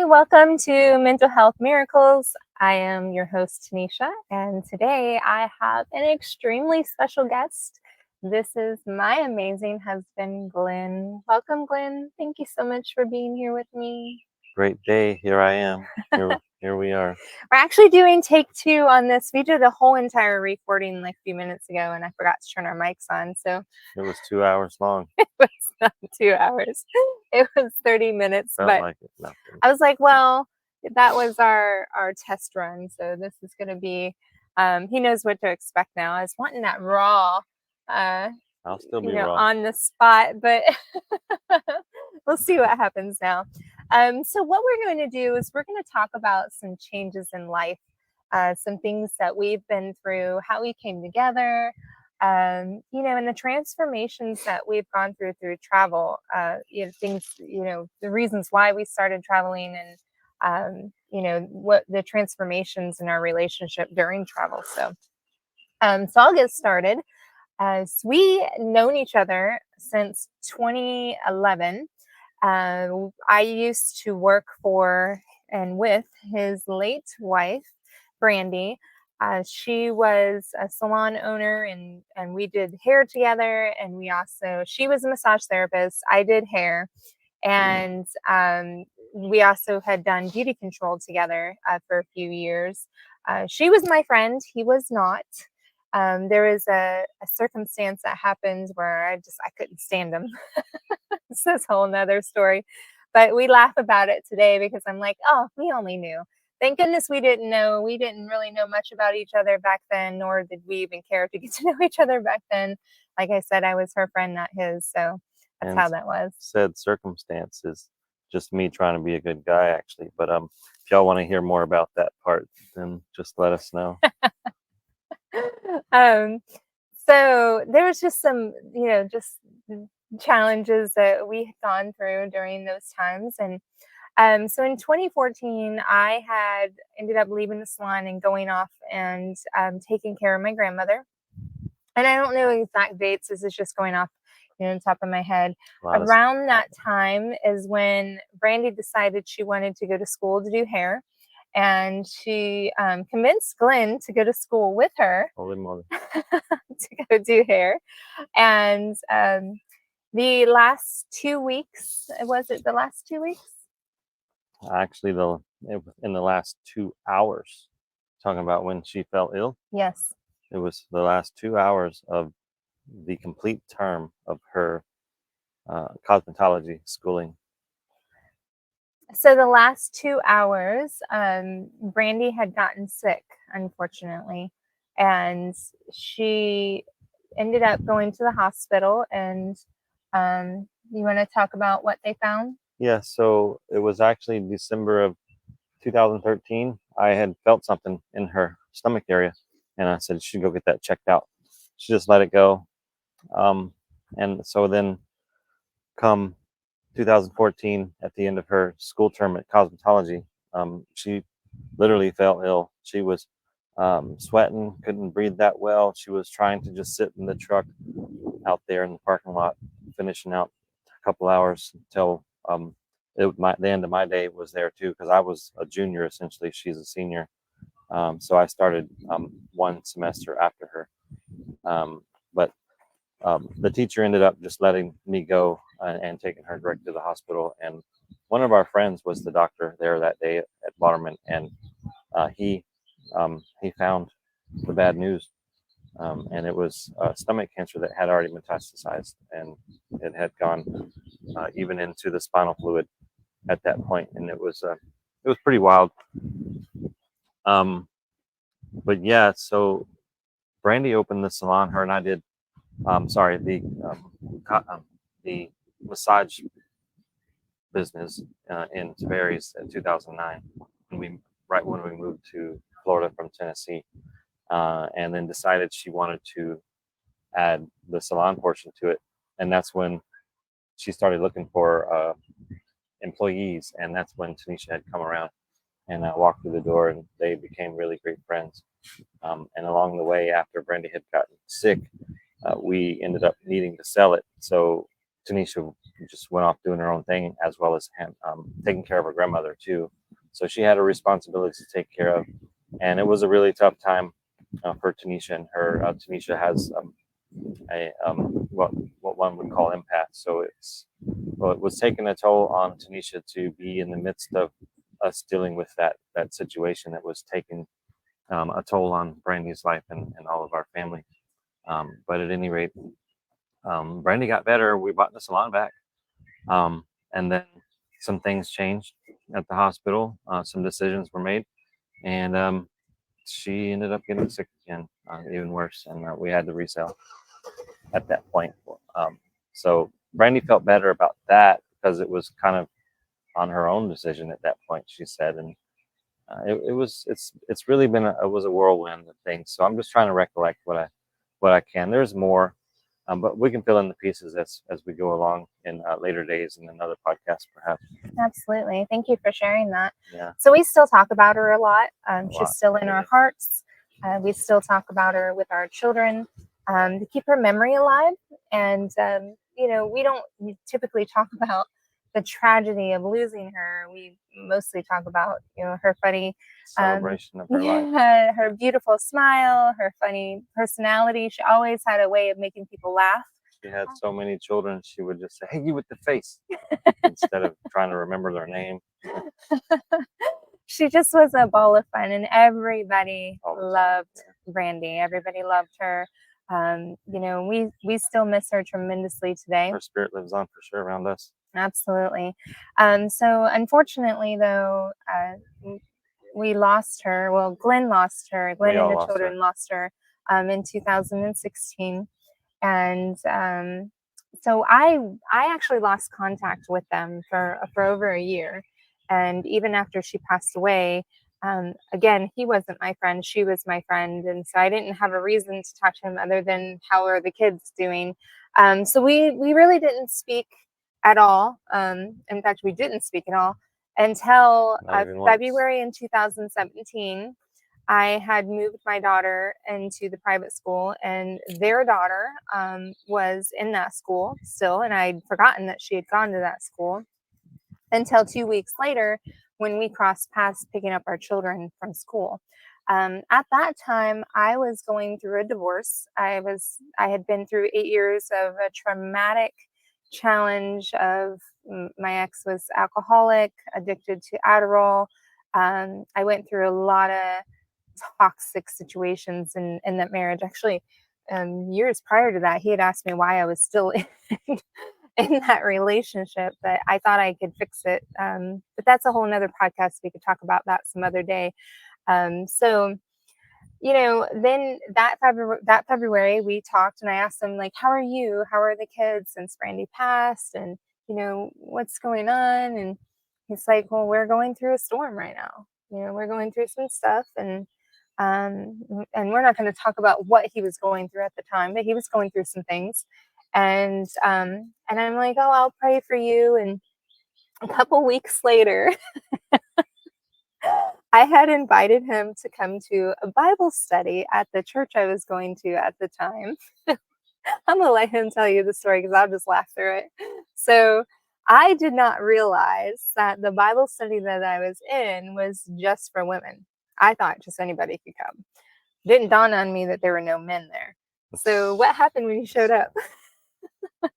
welcome to Mental Health Miracles. I am your host, Tanisha, and today I have an extremely special guest. This is my amazing husband, Glenn. Welcome, Glenn. Thank you so much for being here with me. Great day. Here I am. Here we are. We're actually doing take 2 on this. We did a whole entire recording like a few minutes ago, and I forgot to turn our mics on. So it was 2 hours long. It was not 2 hours. It was 30 minutes. Felt but like it. Nothing. I was like, well, that was our test run. So this is going to be, he knows what to expect now. I was wanting that raw, I'll still be raw on the spot, but we'll see what happens now. So what we're going to do is we're going to talk about some changes in life, some things that we've been through, how we came together, and the transformations that we've gone through travel, things, the reasons why we started traveling and, what the transformations in our relationship during travel. So I'll get started. We known each other since 2011. I used to work for and with his late wife, Brandie. She was a salon owner and we did hair together. And she was a massage therapist. I did hair. And we also had done beauty control together for a few years. She was my friend. He was not. There was a circumstance that happened where I couldn't stand him. This is a whole nother story, but we laugh about it today because I'm like, oh, we only knew. Thank goodness we didn't know. We didn't really know much about each other back then, nor did we even care to get to know each other back then. Like I said, I was her friend, not his. So that's how that was. Said circumstance is just me trying to be a good guy, actually. But if y'all want to hear more about that part, then just let us know. So there was just some, just challenges that we had gone through during those times. And so in 2014, I had ended up leaving the salon and going off and taking care of my grandmother. And I don't know exact dates. This is just going off, on the top of my head. Around that time is when Brandie decided she wanted to go to school to do hair. And she convinced Glenn to go to school with her to go do hair. And the last 2 weeks, was it the last 2 weeks? Actually, in the last 2 hours, talking about when she fell ill. Yes. It was the last 2 hours of the complete term of her cosmetology schooling. So the last 2 hours, Brandie had gotten sick, unfortunately, and she ended up going to the hospital. And you want to talk about what they found? Yeah, so it was actually December of 2013. I had felt something in her stomach area, and I said, you should go get that checked out. She just let it go. And so then come 2014, at the end of her school term at cosmetology, she literally fell ill. She was sweating, couldn't breathe that well. She was trying to just sit in the truck out there in the parking lot, finishing out a couple hours until the end of my day was there too, because I was a junior essentially. She's a senior. So I started one semester after her. But the teacher ended up just letting me go and taking her direct to the hospital. And one of our friends was the doctor there that day at Waterman, and he found the bad news. And it was stomach cancer that had already metastasized, and it had gone even into the spinal fluid at that point. And it was pretty wild. But yeah, so Brandie opened the salon. Her and I did. The massage business in Tavares in 2009, right when we moved to Florida from Tennessee, and then decided she wanted to add the salon portion to it. And that's when she started looking for employees, and that's when Tanisha had come around and walked through the door, and they became really great friends. And along the way, after Brandie had gotten sick, we ended up needing to sell it. So Tanisha just went off doing her own thing, as well as taking care of her grandmother too. So she had a responsibility to take care of, and it was a really tough time for Tanisha and her. Tanisha has a what one would call empath. So it was taking a toll on Tanisha to be in the midst of us dealing with that situation that was taking a toll on Brandie's life and all of our family. But at any rate, Brandie got better. We bought the salon back, and then some things changed at the hospital. Some decisions were made, and she ended up getting sick again, even worse, and we had to resell at that point. So Brandie felt better about that because it was kind of on her own decision at that point, she said, and it's really been it was a whirlwind of things. So I'm just trying to recollect what I can. There's more, but we can fill in the pieces as we go along in later days in another podcast, perhaps. Absolutely. Thank you for sharing that. Yeah. So we still talk about her a lot. She's lot. still in our hearts. We still talk about her with our children to keep her memory alive. And, we don't typically talk about the tragedy of losing her. We mostly talk about, her funny celebration of her life. Her beautiful smile, her funny personality. She always had a way of making people laugh. She had so many children, she would just say, "Hey, you with the face," instead of trying to remember their name. She just was a ball of fun, and everybody loved Brandie. Everybody loved her. We still miss her tremendously today. Her spirit lives on for sure around us. Absolutely. So unfortunately, though, we lost her. Well, Glenn lost her. Glenn and the children lost her in 2016. And so I actually lost contact with them for over a year. And even after she passed away, again, he wasn't my friend. She was my friend. And so I didn't have a reason to talk to him other than how are the kids doing. So we really didn't speak at all. In fact, we didn't speak at all until February in 2017. I had moved my daughter into the private school, and their daughter was in that school still, and I'd forgotten that she had gone to that school until 2 weeks later when we crossed paths picking up our children from school. At that time, I was going through a divorce. I had been through 8 years of a traumatic challenge of my ex was alcoholic, addicted to Adderall. I went through a lot of toxic situations in that marriage. Actually, years prior to that, he had asked me why I was still in that relationship, but I thought I could fix it. But that's a whole nother podcast. We could talk about that some other day. So, then that February we talked, and I asked him, like, how are you? How are the kids since Brandie passed? And, what's going on? And he's like, well, we're going through a storm right now. We're going through some stuff, and we're not going to talk about what he was going through at the time, but he was going through some things. And I'm like, oh, I'll pray for you. And a couple weeks later, I had invited him to come to a Bible study at the church I was going to at the time. I'm going to let him tell you the story because I'll just laugh through it. So I did not realize that the Bible study that I was in was just for women. I thought just anybody could come. Didn't dawn on me that there were no men there. So what happened when you showed up?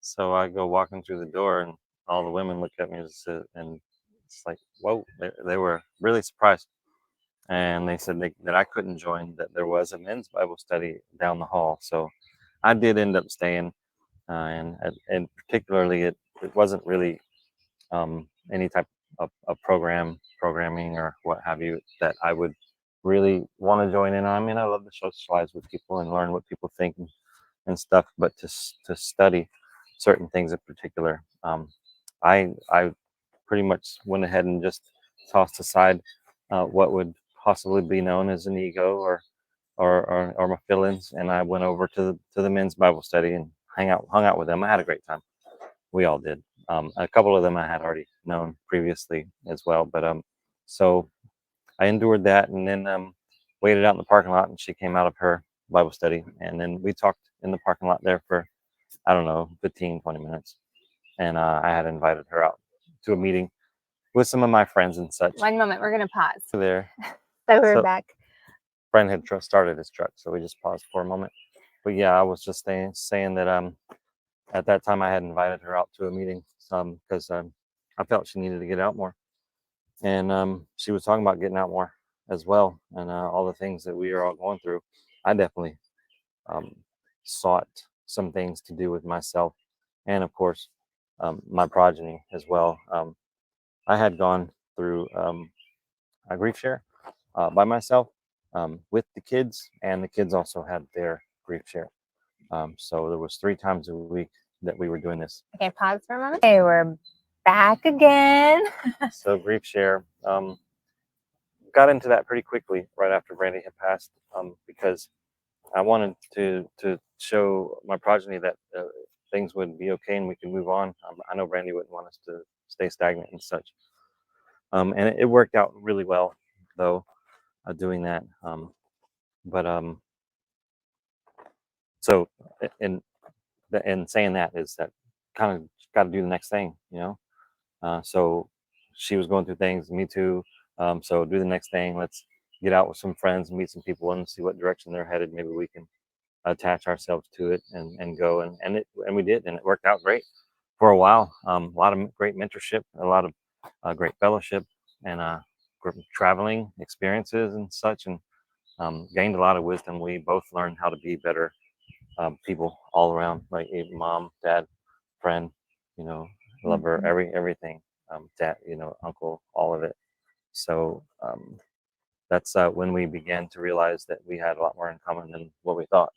So I go walking through the door, and all the women look at me and it's like, whoa, they were really surprised. And they said that I couldn't join, that there was a men's Bible study down the hall. So I did end up staying, and particularly it wasn't really any type of programming or what have you that I would really want to join in on. I mean, I love to socialize with people and learn what people think and stuff, but to study certain things in particular, I pretty much went ahead and just tossed aside what would possibly be known as an ego or my feelings, and I went over to the men's Bible study and hung out with them. I had a great time. We all did. A couple of them I had already known previously as well, but so I endured that, and then waited out in the parking lot, and she came out of her Bible study, and then we talked in the parking lot there for, I don't know, 15, 20 minutes. and I had invited her out to a meeting with some of my friends and such. One moment, we're going to pause. There. So we're back. Brandie had started his truck, so we just paused for a moment. But yeah, I was just saying that at that time I had invited her out to a meeting because I felt she needed to get out more, and she was talking about getting out more as well, and all the things that we are all going through. I definitely sought some things to do with myself, and of course my progeny as well. I had gone through a grief share by myself with the kids, and the kids also had their grief share. So there was 3 times a week that we were doing this. Okay, pause for a moment. Okay, we're back again. So grief share, got into that pretty quickly right after Brandie had passed, because I wanted to show my progeny that things would be okay and we could move on. I know Brandie wouldn't want us to stay stagnant and such. And it worked out really well, though, doing that. So in saying that is that kind of got to do the next thing, you know. So she was going through things, me too. So do the next thing. Let's get out with some friends, meet some people, and see what direction they're headed. Maybe we can attach ourselves to it and go, and we did, and it worked out great for a while. A lot of great mentorship, a lot of great fellowship, and traveling experiences and such, and gained a lot of wisdom. We both learned how to be better people all around, like mom, dad, friend, you know, lover, everything, dad, you know, uncle, all of it. So that's when we began to realize that we had a lot more in common than what we thought.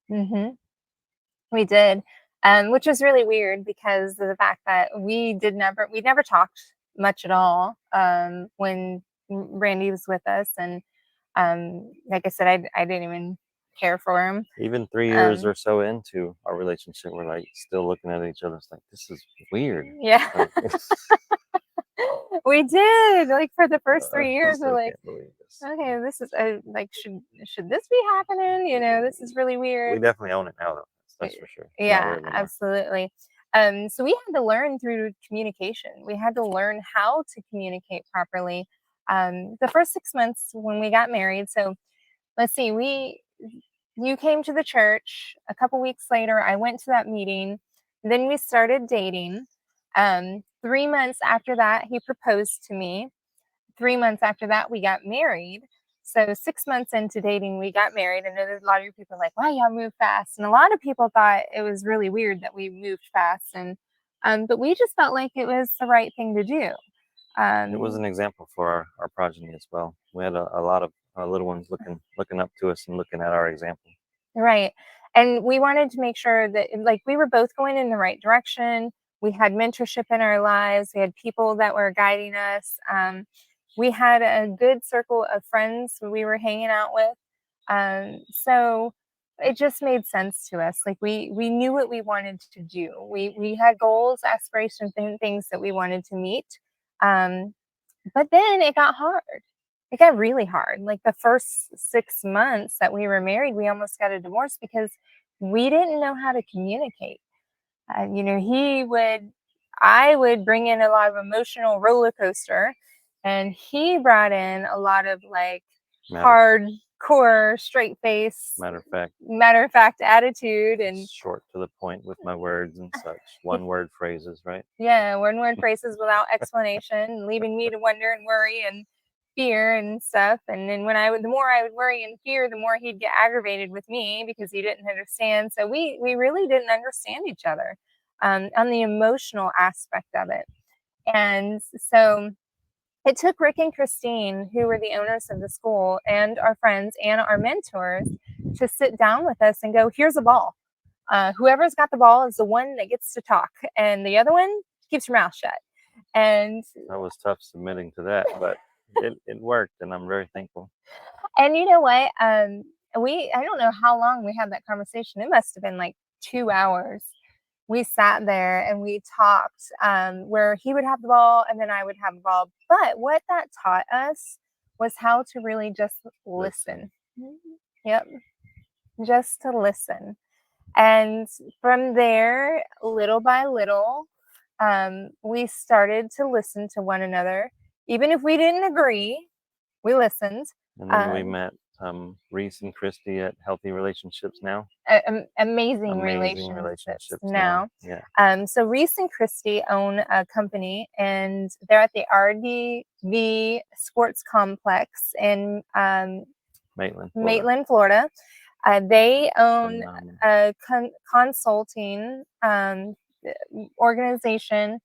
Mm-hmm. We did, which was really weird because of the fact that we never talked much at all when Brandie was with us, and like I said, I didn't even care for him. Even 3 years or so into our relationship, we're like still looking at each other. It's like, this is weird. Yeah. Like, we did, like, for the first 3 years. We're like, can't believe this. okay, this is like, should this be happening? You know, this is really weird. We definitely own it now, though. That's for sure. It's Yeah, not weird no more. absolutely. So we had to learn through communication. We had to learn how to communicate properly. The first 6 months when we got married. So let's see, you came to the church a couple weeks later. I went to that meeting. Then we started dating. 3 months after that, he proposed to me. 3 months after that, we got married. So 6 months into dating, we got married. And a lot of people are like, "Wow, y'all move fast." And a lot of people thought it was really weird that we moved fast. And but we just felt like it was the right thing to do. It was an example for our progeny as well. We had a lot of little ones looking up to us and looking at our example. Right. And we wanted to make sure that, like, we were both going in the right direction. We had mentorship in our lives. We had people that were guiding us. We had a good circle of friends we were hanging out with. So it just made sense to us. Like, we knew what we wanted to do. We had goals, aspirations, and things that we wanted to meet. But then it got hard. It got really hard. Like, the first 6 months that we were married, we almost got a divorce because we didn't know how to communicate. You know, I would bring in a lot of emotional roller coaster, and he brought in a lot of, like, hardcore, straight face, Matter of fact attitude, and short to the point with my words and such. One word phrases, right? yeah, one word phrases without explanation, leaving me to wonder and worry and fear and stuff. And then the more I would worry and fear, the more he'd get aggravated with me because he didn't understand. So we really didn't understand each other on the emotional aspect of it. And so it took Rick and Christine, who were the owners of the school, and our friends and our mentors, to sit down with us and go, "Here's a ball. Whoever's got the ball is the one that gets to talk, and the other one keeps your mouth shut." And that was tough submitting to that, but it worked, and I'm very thankful. And you know what? I don't know how long we had that conversation. It must have been like 2 hours. We sat there and we talked, where he would have the ball and then I would have the ball. But what that taught us was how to really just listen. Yep. Just to listen. And from there, little by little, we started to listen to one another. Even if we didn't agree, we listened. And then we met Reese and Christy at Healthy Relationships Now. Amazing relationships now. Yeah. So Reese and Christy own a company, and they're at the RDV Sports Complex in Maitland, Florida. They own a consulting organization.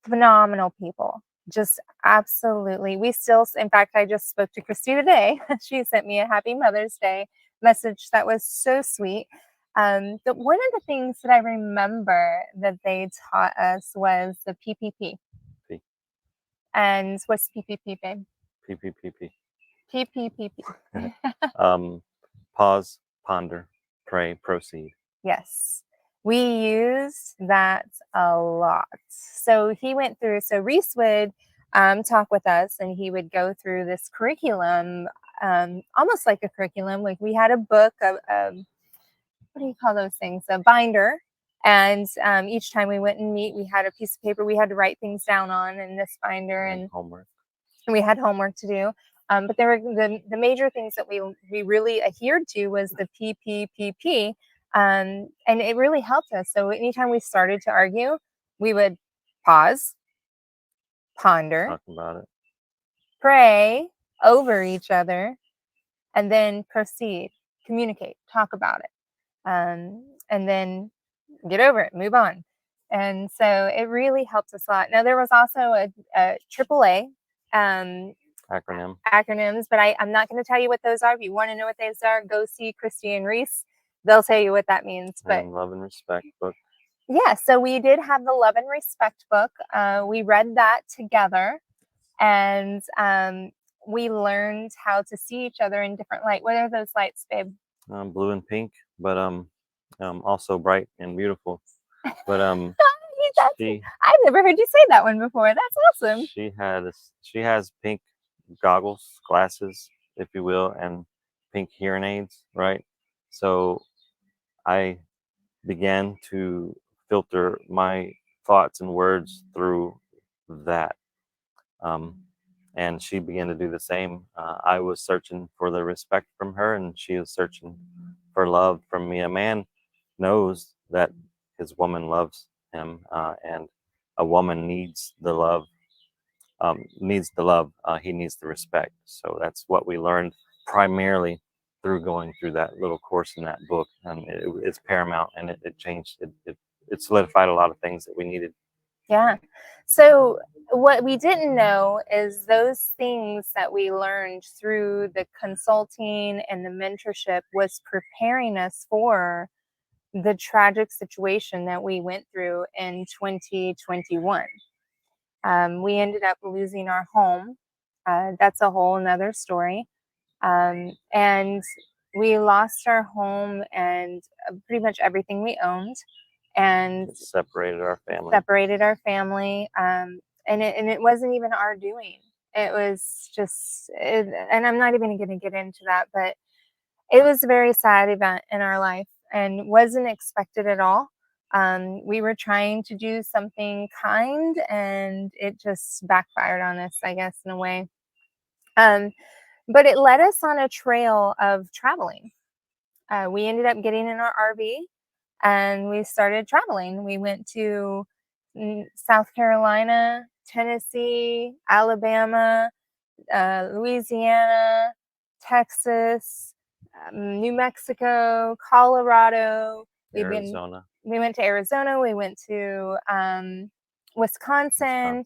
Phenomenal people. Just absolutely. We still, in fact, I just spoke to Christy today. She sent me a happy Mother's Day message that was so sweet. But one of the things that I remember that they taught us was the PPP. P. And what's PPP, babe? PPPP. PPPP. Pause, ponder, pray, proceed. Yes. We used that a lot. So Reese would talk with us, and he would go through this curriculum, almost like a curriculum. Like we had a book of what do you call those things? A binder. And each time we went and meet, we had a piece of paper we had to write things down on in this binder, and homework. We had homework to do. But there were the major things that we really adhered to was the PPPP. And it really helped us. So anytime we started to argue, we would pause, ponder, talk about it, pray over each other, and then proceed, communicate, talk about it, and then get over it, move on. And so it really helped us a lot. Now, there was also a AAA acronyms, but I'm not going to tell you what those are. If you want to know what those are, go see Christy and Reese. They'll tell you what that means. But Love and Respect book. Yeah, so we did have the Love and Respect book. We read that together, and we learned how to see each other in different light. What are those lights, babe? Blue and pink, but also bright and beautiful. But I've never heard you say that one before. That's awesome. She has pink glasses, if you will, and pink hearing aids, right? So I began to filter my thoughts and words through that. And she began to do the same. I was searching for the respect from her, and she was searching for love from me. A man knows that his woman loves him, and a woman needs the love. He needs the respect. So that's what we learned primarily through going through that little course in that book. It's paramount, and it changed. It solidified a lot of things that we needed. Yeah. So what we didn't know is those things that we learned through the consulting and the mentorship was preparing us for the tragic situation that we went through in 2021. We ended up losing our home. That's a whole another story. And we lost our home and pretty much everything we owned. And it separated our family. And it wasn't even our doing. It was just, and I'm not even going to get into that, but it was a very sad event in our life and wasn't expected at all. We were trying to do something kind, and it just backfired on us, I guess, in a way. But it led us on a trail of traveling. We ended up getting in our RV, and we started traveling. We went to South Carolina, Tennessee, Alabama, Louisiana, Texas, New Mexico, Colorado. Arizona. We went to Arizona. We went to Wisconsin.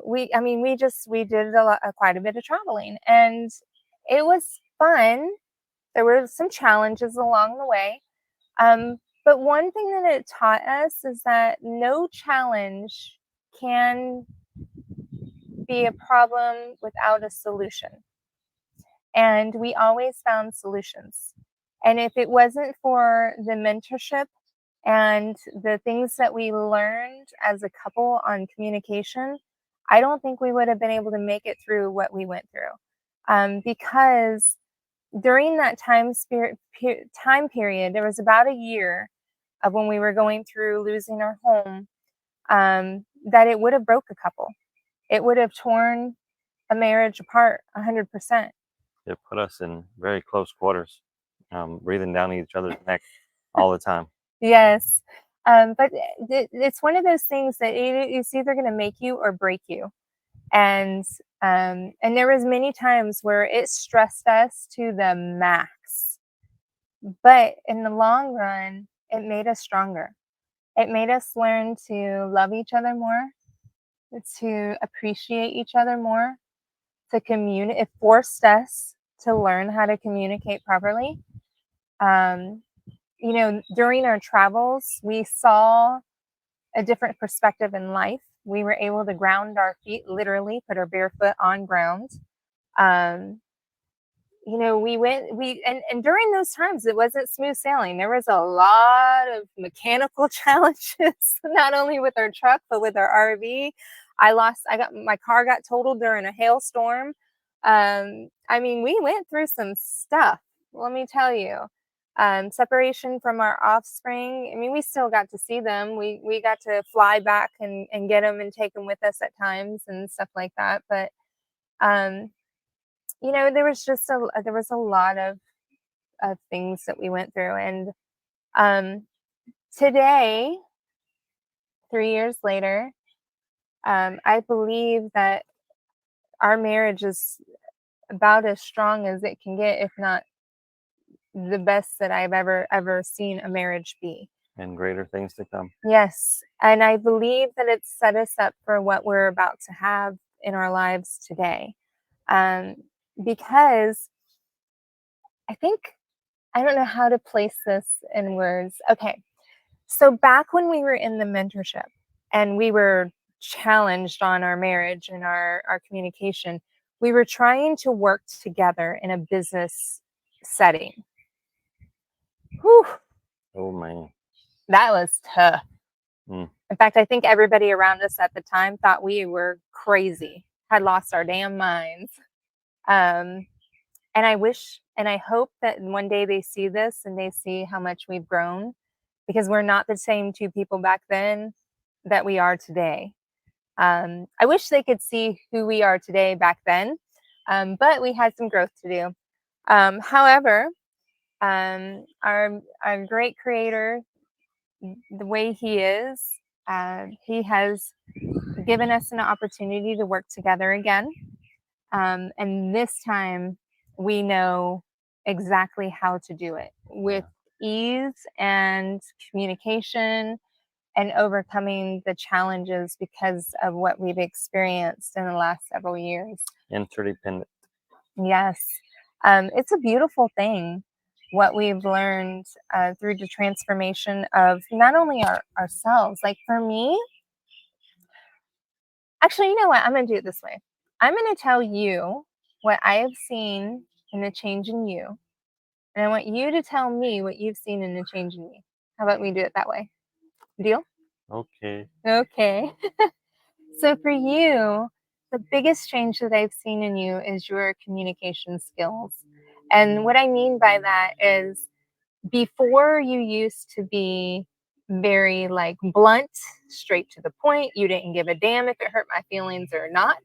We did quite a bit of traveling, and it was fun. There were some challenges along the way. But one thing that it taught us is that no challenge can be a problem without a solution. And we always found solutions. And if it wasn't for the mentorship and the things that we learned as a couple on communication, I don't think we would have been able to make it through what we went through. Because during that time period, there was about a year of when we were going through losing our home. that it would have broke a couple. It would have torn a marriage apart 100%. It put us in very close quarters, breathing down each other's neck all the time. Yes. But it's one of those things that it's either going to make you or break you. And there was many times where it stressed us to the max. But in the long run, it made us stronger. It made us learn to love each other more, to appreciate each other more, to communicate. It forced us to learn how to communicate properly. During our travels, we saw a different perspective in life. We were able to ground our feet, literally put our bare foot on ground. And during those times, it wasn't smooth sailing. There was a lot of mechanical challenges, not only with our truck, but with our RV. My car got totaled during a hailstorm. We went through some stuff, let me tell you. Separation from our offspring. We still got to see them. We got to fly back and get them and take them with us at times and stuff like that. But, there was a lot of things that we went through. And today, 3 years later, I believe that our marriage is about as strong as it can get, if not the best that I've ever seen a marriage be. And greater things to come. Yes. And I believe that it's set us up for what we're about to have in our lives today. Because I don't know how to place this in words. Okay. So back when we were in the mentorship and we were challenged on our marriage and our communication, we were trying to work together in a business setting. Whew. Oh, man. That was tough. Mm. In fact, I think everybody around us at the time thought we were crazy, had lost our damn minds. And I wish and I hope that one day they see this and they see how much we've grown, because we're not the same two people back then that we are today. I wish they could see who we are today back then, but we had some growth to do. However, our great creator, the way he is, he has given us an opportunity to work together again. And this time we know exactly how to do it with ease and communication and overcoming the challenges because of what we've experienced in the last several years. Interdependent. Yes. It's a beautiful thing, what we've learned through the transformation of not only ourselves. Like for me, actually, you know what? I'm going to do it this way. I'm going to tell you what I have seen in the change in you. And I want you to tell me what you've seen in the change in me. How about we do it that way? Deal? Okay. Okay. So for you, the biggest change that I've seen in you is your communication skills. And what I mean by that is, before you used to be very blunt, straight to the point. You didn't give a damn if it hurt my feelings or not.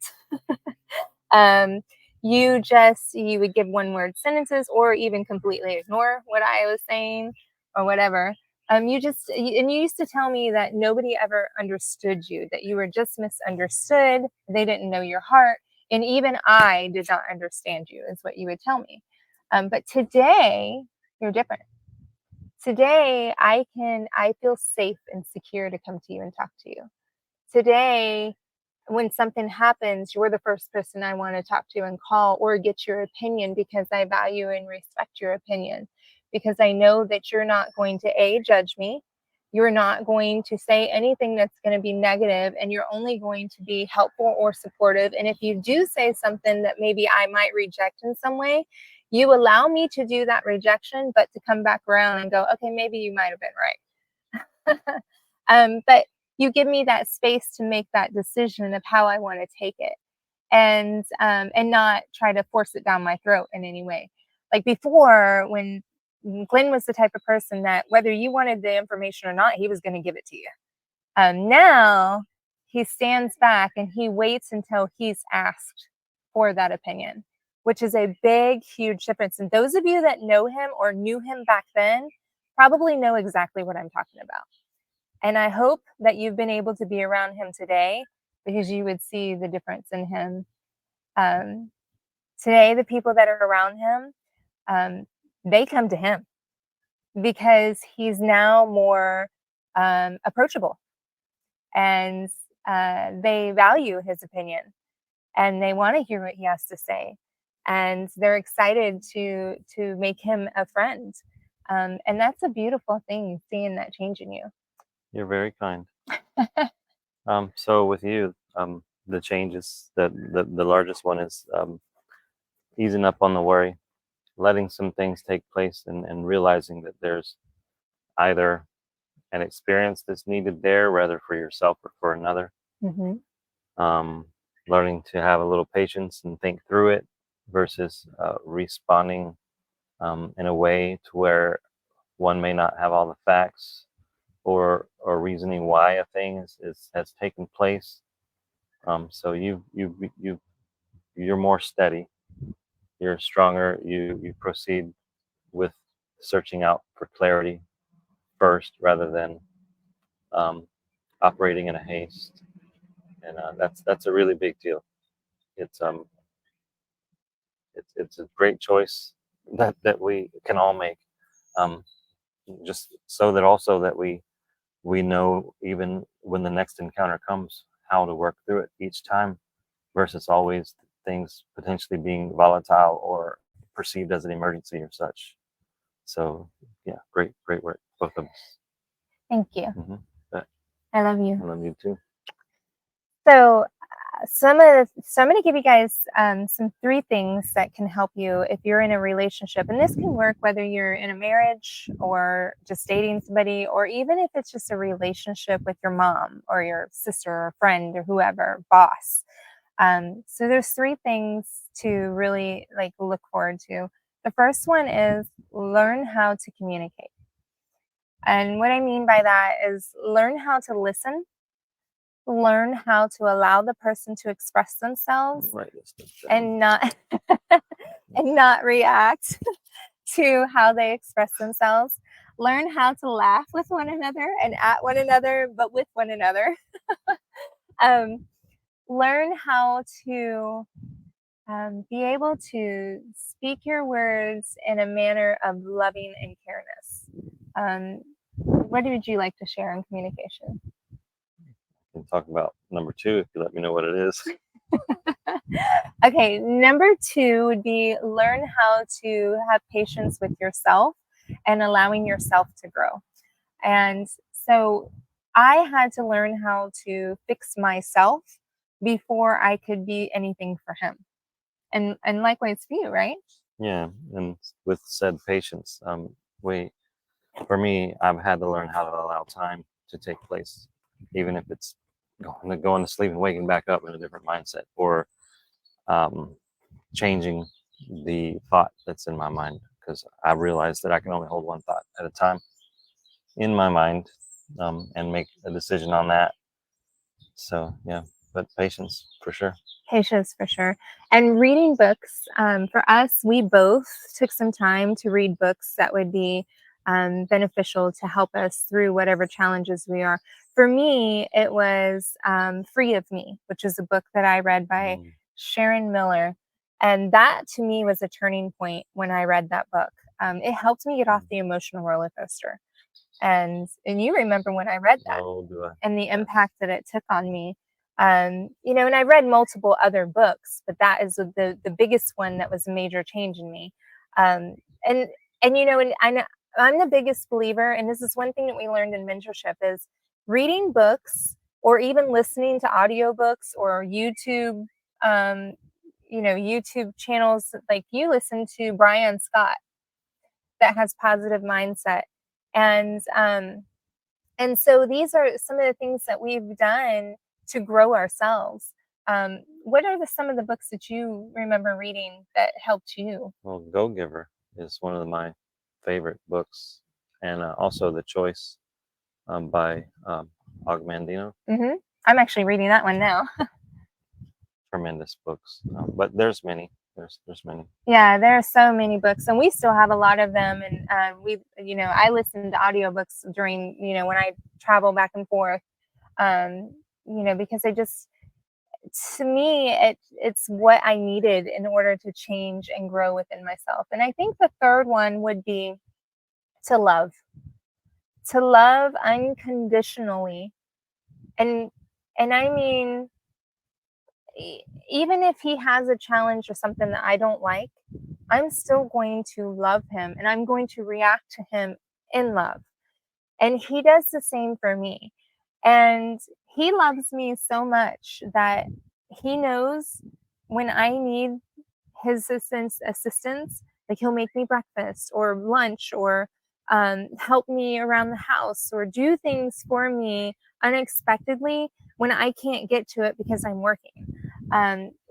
You would give one word sentences or even completely ignore what I was saying or whatever. You used to tell me that nobody ever understood you, that you were just misunderstood. They didn't know your heart. And even I did not understand you, is what you would tell me. But today you're different. Today I feel safe and secure to come to you and talk to you. Today, when something happens, you're the first person I want to talk to and call or get your opinion, because I value and respect your opinion, because I know that you're not going to judge me. You're not going to say anything that's going to be negative, and you're only going to be helpful or supportive. And if you do say something that maybe I might reject in some way, you allow me to do that rejection, but to come back around and go, okay, maybe you might have been right. But you give me that space to make that decision of how I want to take it, and not try to force it down my throat in any way. Like before, when Glenn was the type of person that whether you wanted the information or not, he was going to give it to you. Now he stands back and he waits until he's asked for that opinion, which is a big, huge difference. And those of you that know him or knew him back then probably know exactly what I'm talking about. And I hope that you've been able to be around him today because you would see the difference in him. Today, the people that are around him, they come to him because he's now more approachable, and they value his opinion and they want to hear what he has to say, and they're excited to make him a friend. And that's a beautiful thing, seeing that change in you. You're very kind. So with you, the changes, the largest one is easing up on the worry, letting some things take place, and realizing that there's either an experience that's needed there, whether for yourself or for another. Mm-hmm. Learning to have a little patience and think through it versus responding in a way to where one may not have all the facts or reasoning why a thing has taken place. So you're more steady, you're stronger, you proceed with searching out for clarity first rather than um, operating in a haste, and that's a really big deal. It's it's a great choice that we can all make, um, just so that also that we know even when the next encounter comes how to work through it each time versus always things potentially being volatile or perceived as an emergency or such. So yeah, great work, both of us. Thank you. Mm-hmm. I love you. I love you too. So I'm going to give you guys some 3 things that can help you if you're in a relationship. And this can work whether you're in a marriage or just dating somebody, or even if it's just a relationship with your mom or your sister or friend or whoever, boss. So there's 3 things to really look forward to. The first one is learn how to communicate. And what I mean by that is learn how to listen, learn how to allow the person to express themselves, Right. and not and not react to how they express themselves. Learn how to laugh with one another and at one another, but with one another. Learn how to be able to speak your words in a manner of loving and careness. What would you like to share on communication? I can talk about number 2 if you let me know what it is. Okay, number 2 would be learn how to have patience with yourself and allowing yourself to grow. And so I had to learn how to fix myself before I could be anything for him. And likewise for you, right? Yeah, and with said patience, for me, I've had to learn how to allow time to take place, even if it's going to sleep and waking back up in a different mindset, or changing the thought that's in my mind, because I realized that I can only hold one thought at a time in my mind, and make a decision on that. So yeah, but patience for sure. Patience for sure. And reading books. For us, we both took some time to read books that would be beneficial to help us through whatever challenges we are. For me, it was Free of Me, which is a book that I read by Sharon Miller. And that to me was a turning point when I read that book. It helped me get off the emotional roller coaster. And you remember when I read that, and the impact that it took on me. And I read multiple other books, but that is the biggest one that was a major change in me. And I'm the biggest believer, and this is one thing that we learned in mentorship, is reading books or even listening to audiobooks or YouTube, YouTube channels. Like you listen to Brian Scott that has positive mindset. And so these are some of the things that we've done to grow ourselves. What are some of the books that you remember reading that helped you? Well, Go Giver is one of my favorite books, and also The Choice by Ogmandino. I'm actually reading that one now. Tremendous books, but there's many. There's many. Yeah, there are so many books, and we still have a lot of them. And I listen to audiobooks during, when I travel back and forth, because to me, it's what I needed in order to change and grow within myself. And I think the third one would be to love unconditionally. And I mean, even if he has a challenge or something that I don't like, I'm still going to love him, and I'm going to react to him in love. And he does the same for me. And he loves me so much that he knows when I need his assistance, like he'll make me breakfast or lunch, or help me around the house, or do things for me unexpectedly when I can't get to it because I'm working.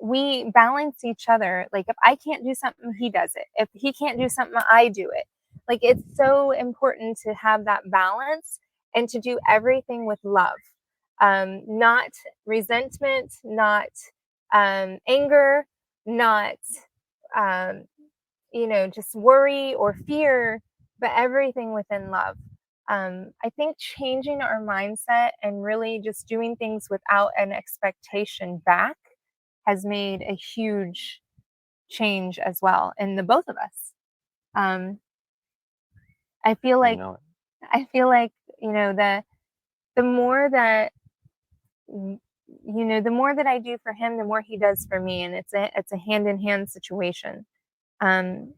We balance each other. Like if I can't do something, he does it. If he can't do something, I do it. Like it's so important to have that balance and to do everything with love, not resentment, not anger, not just worry or fear, but everything within love. I think changing our mindset and really just doing things without an expectation back has made a huge change as well in the both of us. I feel like the more that the more that I do for him, the more he does for me, and it's a hand-in-hand situation. And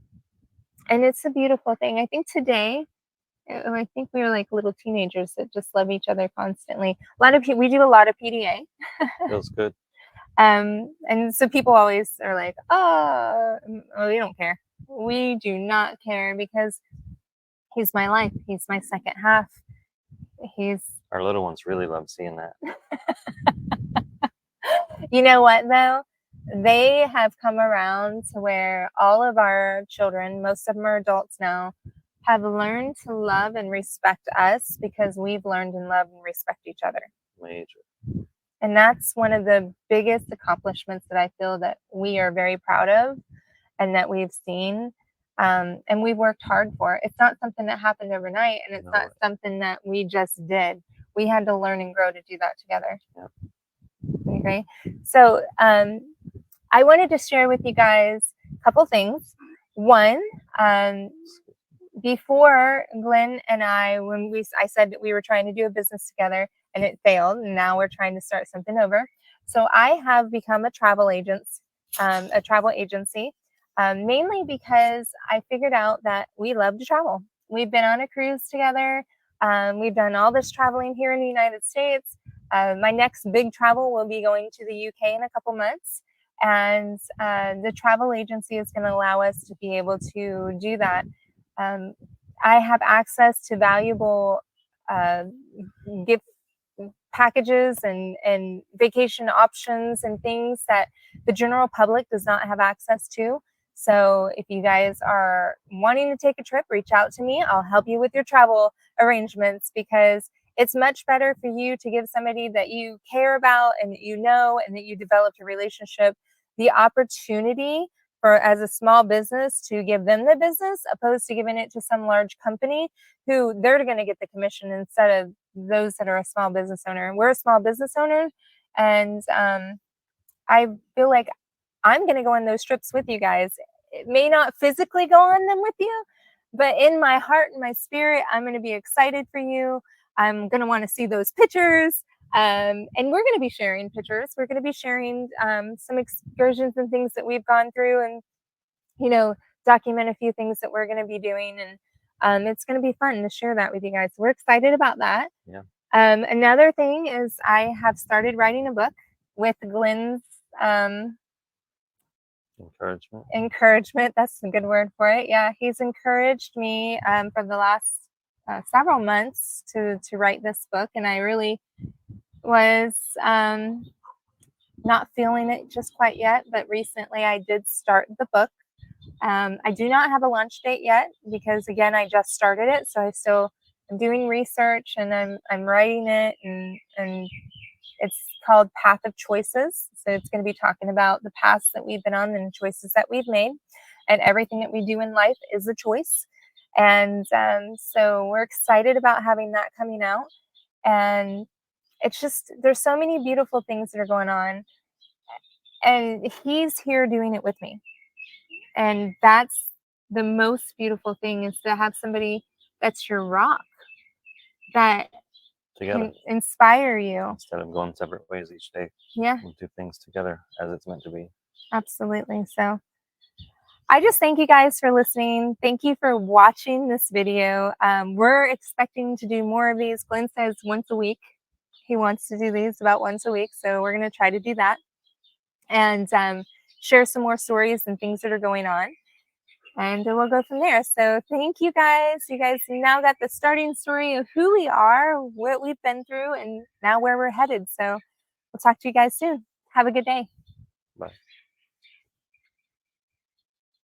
it's a beautiful thing. I think today, I think we were like little teenagers that just love each other constantly. We do a lot of PDA. Feels good. And so people always are like, oh, we don't care. We do not care, because he's my life. He's my second half. Our little ones really love seeing that. You know what, though? They have come around to where all of our children, most of them are adults now, have learned to love and respect us because we've learned and love and respect each other. Major. And that's one of the biggest accomplishments that I feel that we are very proud of and that we've seen. And we've worked hard for it. It's not something that happened overnight, and it's not something that we just did. We had to learn and grow to do that together. Yep. Okay. So I wanted to share with you guys a couple things. One, before Glenn and I said that we were trying to do a business together and it failed, and now we're trying to start something over. So I have become a travel agency, mainly because I figured out that we love to travel. We've been on a cruise together. We've done all this traveling here in the United States. My next big travel will be going to the UK in a couple months. And the travel agency is going to allow us to be able to do that. I have access to valuable gift packages and vacation options and things that the general public does not have access to. So if you guys are wanting to take a trip, reach out to me. I'll help you with your travel arrangements, because it's much better for you to give somebody that you care about and that you know and that you developed a relationship the opportunity for, as a small business, to give them the business, opposed to giving it to some large company who they're going to get the commission instead of those that are a small business owner. We're a small business owner, and I feel like I'm going to go on those trips with you guys. It may not physically go on them with you, but in my heart and my spirit, I'm going to be excited for you. I'm going to want to see those pictures. And we're going to be sharing pictures. We're going to be sharing some excursions and things that we've gone through, and, document a few things that we're going to be doing. And it's going to be fun to share that with you guys. We're excited about that. Yeah. Another thing is I have started writing a book with Glenn's encouragement. That's a good word for it. Yeah, he's encouraged me for the last several months to write this book, and I really was not feeling it just quite yet, but recently I did start the book. I do not have a launch date yet because, again, I just started it, so I still doing research, and I'm writing it, and it's called Path of Choices. So it's going to be talking about the paths that we've been on and the choices that we've made, and everything that we do in life is a choice. And so we're excited about having that coming out. And it's just, there's so many beautiful things that are going on, and he's here doing it with me. And that's the most beautiful thing, is to have somebody that's your rock, that Together, can inspire you instead of going separate ways each day. Yeah, We'll do things together as it's meant to be. absolutely. So I just thank you guys for listening. Thank you for watching this video. We're expecting to do more of these. Glenn says once a week. He wants to do these about once a week. So we're going to try to do that, and share some more stories and things that are going on. And we'll go from there. So thank you guys. You guys now got the starting story of who we are, what we've been through, and now where we're headed. So we'll talk to you guys soon. Have a good day. Bye.